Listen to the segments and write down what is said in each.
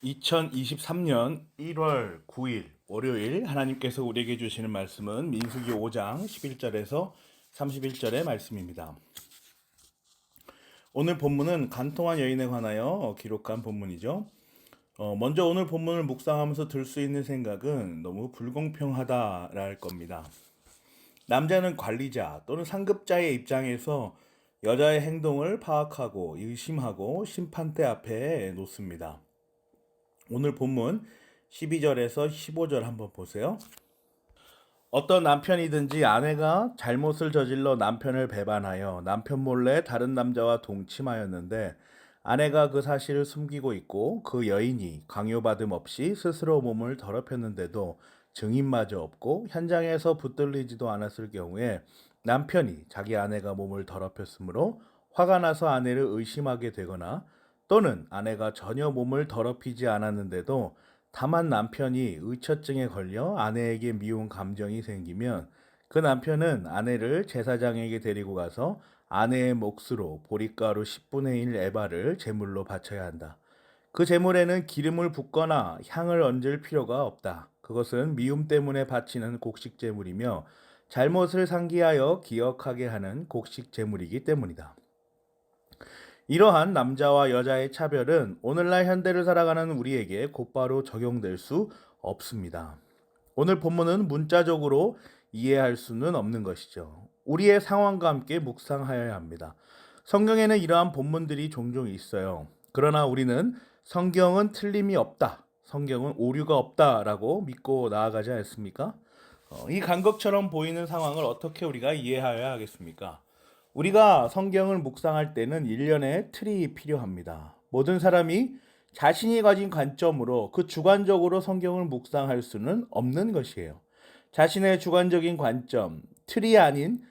2023년 1월 9일 월요일 하나님께서 우리에게 주시는 말씀은 민수기 5장 11절에서 31절의 말씀입니다. 오늘 본문은 간통한 여인에 관하여 기록한 본문이죠. 먼저 오늘 본문을 묵상하면서 들 수 있는 생각은 너무 불공평하다라 할 겁니다. 남자는 관리자 또는 상급자의 입장에서 여자의 행동을 파악하고 의심하고 심판대 앞에 놓습니다. 오늘 본문 12절에서 15절 한번 보세요. 어떤 남편이든지 아내가 잘못을 저질러 남편을 배반하여 남편 몰래 다른 남자와 동침하였는데 아내가 그 사실을 숨기고 있고 그 여인이 강요받음 없이 스스로 몸을 더럽혔는데도 증인마저 없고 현장에서 붙들리지도 않았을 경우에 남편이 자기 아내가 몸을 더럽혔으므로 화가 나서 아내를 의심하게 되거나 또는 아내가 전혀 몸을 더럽히지 않았는데도 다만 남편이 의처증에 걸려 아내에게 미운 감정이 생기면 그 남편은 아내를 제사장에게 데리고 가서 아내의 몫으로 보리가루 10분의 1 에바를 제물로 바쳐야 한다. 그 제물에는 기름을 붓거나 향을 얹을 필요가 없다. 그것은 미움 때문에 바치는 곡식 제물이며 잘못을 상기하여 기억하게 하는 곡식 제물이기 때문이다. 이러한 남자와 여자의 차별은 오늘날 현대를 살아가는 우리에게 곧바로 적용될 수 없습니다. 오늘 본문은 문자적으로 이해할 수는 없는 것이죠. 우리의 상황과 함께 묵상하여야 합니다. 성경에는 이러한 본문들이 종종 있어요. 그러나 우리는 성경은 틀림이 없다, 성경은 오류가 없다라고 믿고 나아가지 않습니까? 이 간극처럼 보이는 상황을 어떻게 우리가 이해하여야 하겠습니까? 우리가 성경을 묵상할 때는 일련의 틀이 필요합니다. 모든 사람이 자신이 가진 관점으로 그 주관적으로 성경을 묵상할 수는 없는 것이에요. 자신의 주관적인 관점, 틀이 아닌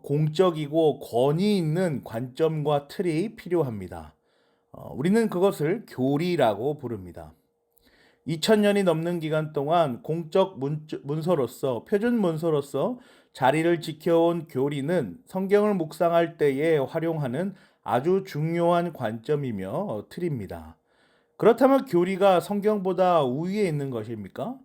공적이고 권위 있는 관점과 틀이 필요합니다. 우리는 그것을 교리라고 부릅니다. 2000년이 넘는 기간 동안 공적 문서로서 표준 문서로서 자리를 지켜온 교리는 성경을 묵상할 때에 활용하는 아주 중요한 관점이며 틀입니다. 그렇다면 교리가 성경보다 우위에 있는 것입니까?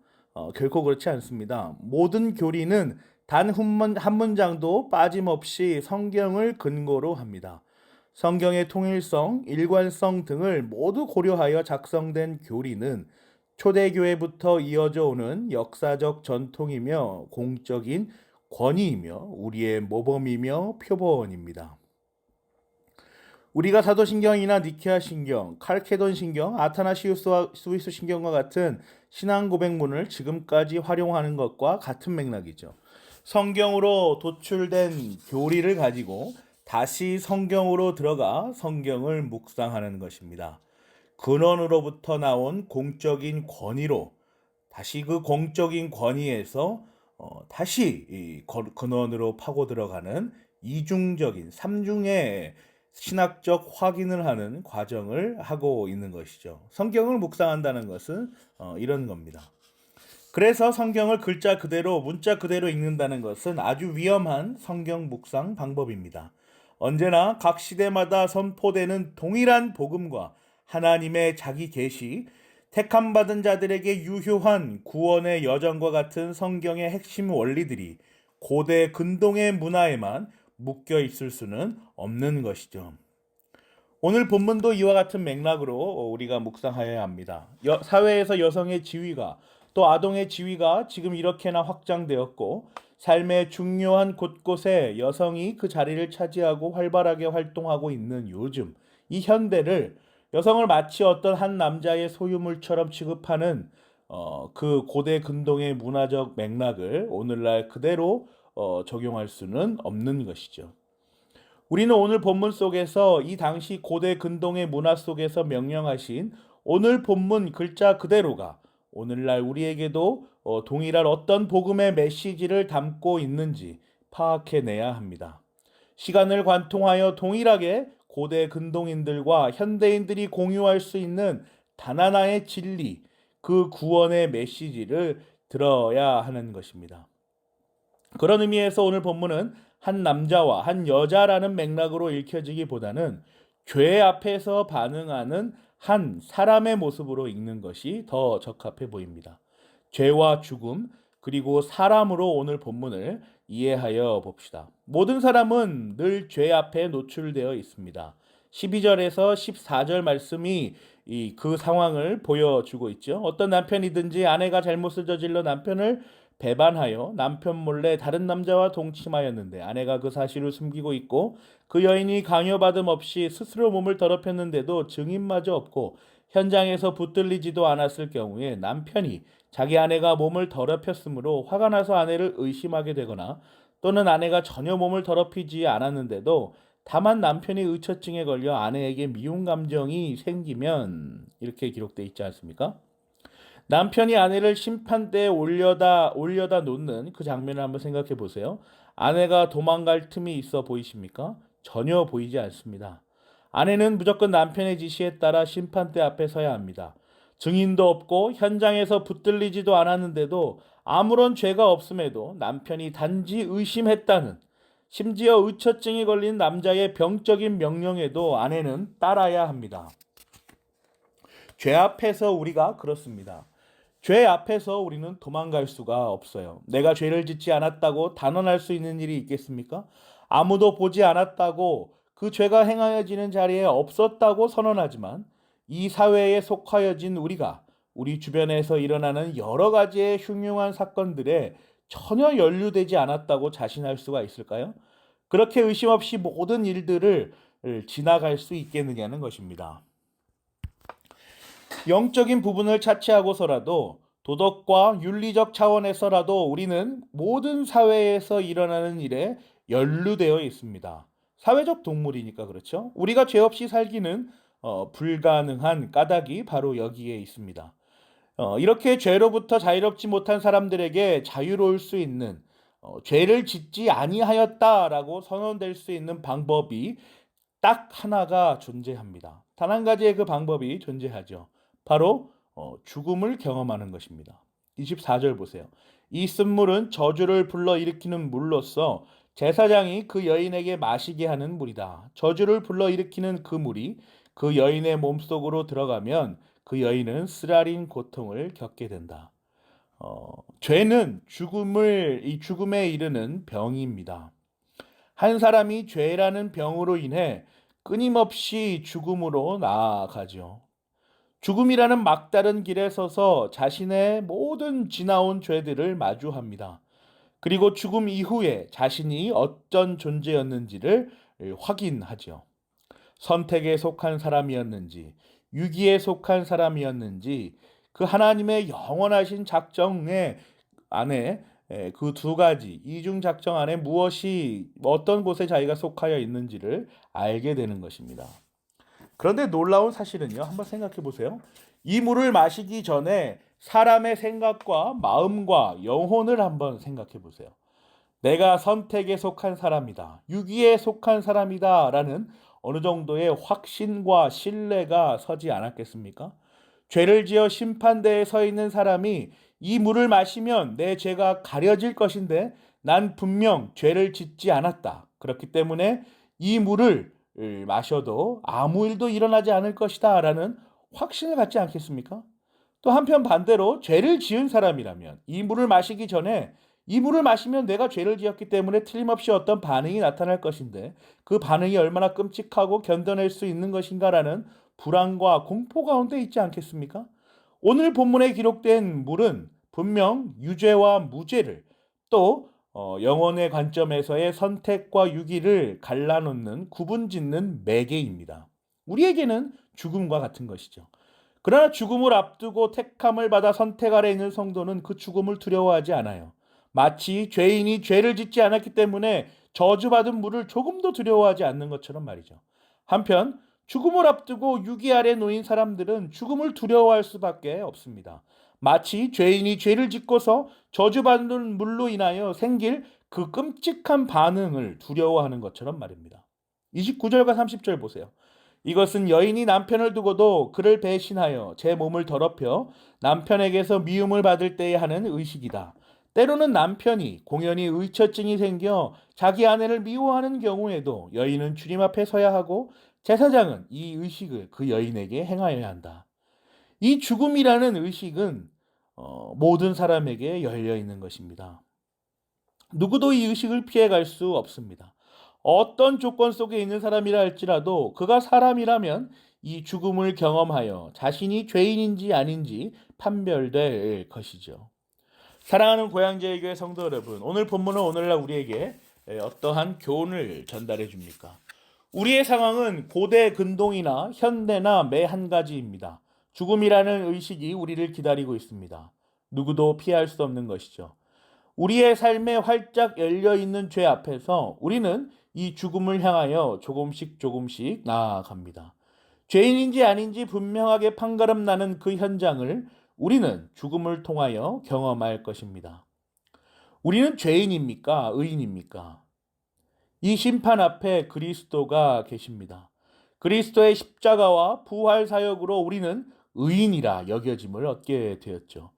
결코 그렇지 않습니다. 모든 교리는 단 한 문장도 빠짐없이 성경을 근거로 합니다. 성경의 통일성, 일관성 등을 모두 고려하여 작성된 교리는 초대교회부터 이어져 오는 역사적 전통이며 공적인 권위이며 우리의 모범이며 표본입니다. 우리가 사도신경이나 니케아 신경, 칼케돈 신경, 아타나시우스와 스위스 신경과 같은 신앙 고백문을 지금까지 활용하는 것과 같은 맥락이죠. 성경으로 도출된 교리를 가지고 다시 성경으로 들어가 성경을 묵상하는 것입니다. 근원으로부터 나온 공적인 권위로 다시 그 공적인 권위에서 다시 이 근원으로 파고 들어가는 이중적인 삼중의 신학적 확인을 하는 과정을 하고 있는 것이죠. 성경을 묵상한다는 것은 이런 겁니다. 그래서 성경을 글자 그대로 문자 그대로 읽는다는 것은 아주 위험한 성경 묵상 방법입니다. 언제나 각 시대마다 선포되는 동일한 복음과 하나님의 자기 계시, 택함 받은 자들에게 유효한 구원의 여정과 같은 성경의 핵심 원리들이 고대 근동의 문화에만 묶여 있을 수는 없는 것이죠. 오늘 본문도 이와 같은 맥락으로 우리가 묵상하여야 합니다. 사회에서 여성의 지위가 또 아동의 지위가 지금 이렇게나 확장되었고 삶의 중요한 곳곳에 여성이 그 자리를 차지하고 활발하게 활동하고 있는 요즘 이 현대를 여성을 마치 어떤 한 남자의 소유물처럼 취급하는 그 고대 근동의 문화적 맥락을 오늘날 그대로 적용할 수는 없는 것이죠. 우리는 오늘 본문 속에서 이 당시 고대 근동의 문화 속에서 명령하신 오늘 본문 글자 그대로가 오늘날 우리에게도 동일한 어떤 복음의 메시지를 담고 있는지 파악해내야 합니다. 시간을 관통하여 동일하게 고대 근동인들과 현대인들이 공유할 수 있는 단 하나의 진리, 그 구원의 메시지를 들어야 하는 것입니다. 그런 의미에서 오늘 본문은 한 남자와 한 여자라는 맥락으로 읽혀지기보다는 죄 앞에서 반응하는 한 사람의 모습으로 읽는 것이 더 적합해 보입니다. 죄와 죽음, 그리고 사람으로 오늘 본문을 이해하여 봅시다. 모든 사람은 늘 죄 앞에 노출되어 있습니다. 12절에서 14절 말씀이 그 상황을 보여주고 있죠. 어떤 남편이든지 아내가 잘못을 저질러 남편을 배반하여 남편 몰래 다른 남자와 동침하였는데 아내가 그 사실을 숨기고 있고 그 여인이 강요받음 없이 스스로 몸을 더럽혔는데도 증인마저 없고 현장에서 붙들리지도 않았을 경우에 남편이 자기 아내가 몸을 더럽혔으므로 화가 나서 아내를 의심하게 되거나 또는 아내가 전혀 몸을 더럽히지 않았는데도 다만 남편이 의처증에 걸려 아내에게 미움 감정이 생기면 이렇게 기록되어 있지 않습니까? 남편이 아내를 심판대에 올려다 놓는 그 장면을 한번 생각해 보세요. 아내가 도망갈 틈이 있어 보이십니까? 전혀 보이지 않습니다. 아내는 무조건 남편의 지시에 따라 심판대 앞에 서야 합니다. 증인도 없고 현장에서 붙들리지도 않았는데도 아무런 죄가 없음에도 남편이 단지 의심했다는, 심지어 의처증이 걸린 남자의 병적인 명령에도 아내는 따라야 합니다. 죄 앞에서 우리가 그렇습니다. 죄 앞에서 우리는 도망갈 수가 없어요. 내가 죄를 짓지 않았다고 단언할 수 있는 일이 있겠습니까? 아무도 보지 않았다고 그 죄가 행하여지는 자리에 없었다고 선언하지만 이 사회에 속하여진 우리가 우리 주변에서 일어나는 여러 가지의 흉흉한 사건들에 전혀 연루되지 않았다고 자신할 수가 있을까요? 그렇게 의심 없이 모든 일들을 지나갈 수 있겠느냐는 것입니다. 영적인 부분을 차치하고서라도 도덕과 윤리적 차원에서라도 우리는 모든 사회에서 일어나는 일에 연루되어 있습니다. 사회적 동물이니까 그렇죠. 우리가 죄 없이 살기는 불가능한 까닭이 바로 여기에 있습니다. 이렇게 죄로부터 자유롭지 못한 사람들에게 자유로울 수 있는 죄를 짓지 아니하였다라고 선언될 수 있는 방법이 딱 하나가 존재합니다. 단 한 가지의 그 방법이 존재하죠. 바로 죽음을 경험하는 것입니다. 24절 보세요. 이 쓴물은 저주를 불러일으키는 물로서 제사장이 그 여인에게 마시게 하는 물이다. 저주를 불러일으키는 그 물이 그 여인의 몸속으로 들어가면 그 여인은 쓰라린 고통을 겪게 된다. 죄는 죽음에 이르는 병입니다. 한 사람이 죄라는 병으로 인해 끊임없이 죽음으로 나아가죠. 죽음이라는 막다른 길에 서서 자신의 모든 지나온 죄들을 마주합니다. 그리고 죽음 이후에 자신이 어떤 존재였는지를 확인하죠. 선택에 속한 사람이었는지, 유기에 속한 사람이었는지, 그 하나님의 영원하신 작정에 안에 그 두 가지 이중 작정 안에 무엇이 어떤 곳에 자기가 속하여 있는지를 알게 되는 것입니다. 그런데 놀라운 사실은요. 한번 생각해 보세요. 이 물을 마시기 전에 사람의 생각과 마음과 영혼을 한번 생각해 보세요. 내가 선택에 속한 사람이다. 유기에 속한 사람이다. 라는 어느 정도의 확신과 신뢰가 서지 않았겠습니까? 죄를 지어 심판대에 서 있는 사람이 이 물을 마시면 내 죄가 가려질 것인데 난 분명 죄를 짓지 않았다. 그렇기 때문에 이 물을 마셔도 아무 일도 일어나지 않을 것이다 라는 확신을 갖지 않겠습니까? 또 한편 반대로 죄를 지은 사람이라면 이 물을 마시기 전에 이 물을 마시면 내가 죄를 지었기 때문에 틀림없이 어떤 반응이 나타날 것인데 그 반응이 얼마나 끔찍하고 견뎌낼 수 있는 것인가라는 불안과 공포 가운데 있지 않겠습니까? 오늘 본문에 기록된 물은 분명 유죄와 무죄를 또 영혼의 관점에서의 선택과 유기를 갈라놓는 구분짓는 매개입니다. 우리에게는 죽음과 같은 것이죠. 그러나 죽음을 앞두고 택함을 받아 선택 아래 있는 성도는 그 죽음을 두려워하지 않아요. 마치 죄인이 죄를 짓지 않았기 때문에 저주받은 물을 조금도 두려워하지 않는 것처럼 말이죠. 한편 죽음을 앞두고 유기 아래 놓인 사람들은 죽음을 두려워할 수밖에 없습니다. 마치 죄인이 죄를 짓고서 저주받는 물로 인하여 생길 그 끔찍한 반응을 두려워하는 것처럼 말입니다. 29절과 30절 보세요. 이것은 여인이 남편을 두고도 그를 배신하여 제 몸을 더럽혀 남편에게서 미움을 받을 때에 하는 의식이다. 때로는 남편이 공연히 의처증이 생겨 자기 아내를 미워하는 경우에도 여인은 주님 앞에 서야 하고 제사장은 이 의식을 그 여인에게 행하여야 한다. 이 죽음이라는 의식은 모든 사람에게 열려 있는 것입니다. 누구도 이 의식을 피해갈 수 없습니다. 어떤 조건 속에 있는 사람이라 할지라도 그가 사람이라면 이 죽음을 경험하여 자신이 죄인인지 아닌지 판별될 것이죠. 사랑하는 고향제일교회 성도 여러분, 오늘 본문은 오늘날 우리에게 어떠한 교훈을 전달해 줍니까? 우리의 상황은 고대 근동이나 현대나 매 한 가지입니다. 죽음이라는 의식이 우리를 기다리고 있습니다. 누구도 피할 수 없는 것이죠. 우리의 삶에 활짝 열려 있는 죄 앞에서 우리는 이 죽음을 향하여 조금씩 나아갑니다. 죄인인지 아닌지 분명하게 판가름 나는 그 현장을 우리는 죽음을 통하여 경험할 것입니다. 우리는 죄인입니까? 의인입니까? 이 심판 앞에 그리스도가 계십니다. 그리스도의 십자가와 부활 사역으로 우리는 의인이라 여겨짐을 얻게 되었죠.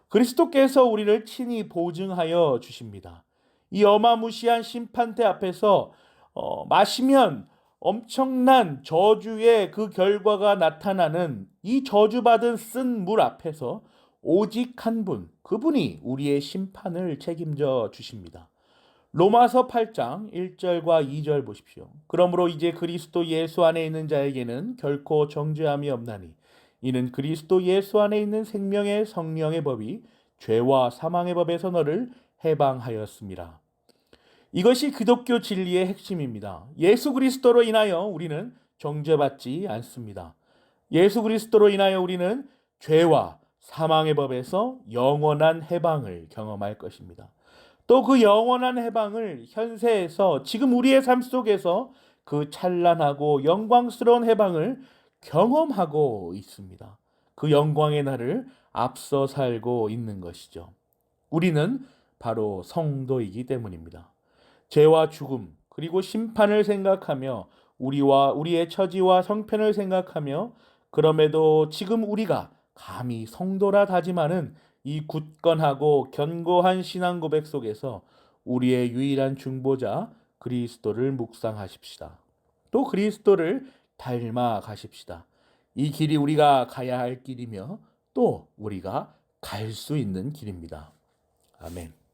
그리스도께서 우리를 친히 보증하여 주십니다. 이 어마무시한 심판대 앞에서 마시면 엄청난 저주의 그 결과가 나타나는 이 저주받은 쓴 물 앞에서 오직 한 분, 그분이 우리의 심판을 책임져 주십니다. 로마서 8장 1절과 2절 보십시오. 그러므로 이제 그리스도 예수 안에 있는 자에게는 결코 정죄함이 없나니 이는 그리스도 예수 안에 있는 생명의 성령의 법이 죄와 사망의 법에서 너를 해방하였습니다. 이것이 기독교 진리의 핵심입니다. 예수 그리스도로 인하여 우리는 정죄받지 않습니다. 예수 그리스도로 인하여 우리는 죄와 사망의 법에서 영원한 해방을 경험할 것입니다. 또 그 영원한 해방을 현세에서 지금 우리의 삶 속에서 그 찬란하고 영광스러운 해방을 경험하고 있습니다. 그 영광의 날을 앞서 살고 있는 것이죠. 우리는 바로 성도이기 때문입니다. 죄와 죽음 그리고 심판을 생각하며 우리와 우리의 처지와 형편을 생각하며 그럼에도 지금 우리가 감히 성도라 다짐하는 이 굳건하고 견고한 신앙 고백 속에서 우리의 유일한 중보자 그리스도를 묵상하십시다. 또 그리스도를 닮아 가십시다. 이 길이 우리가 가야 할 길이며 또 우리가 갈 수 있는 길입니다. 아멘.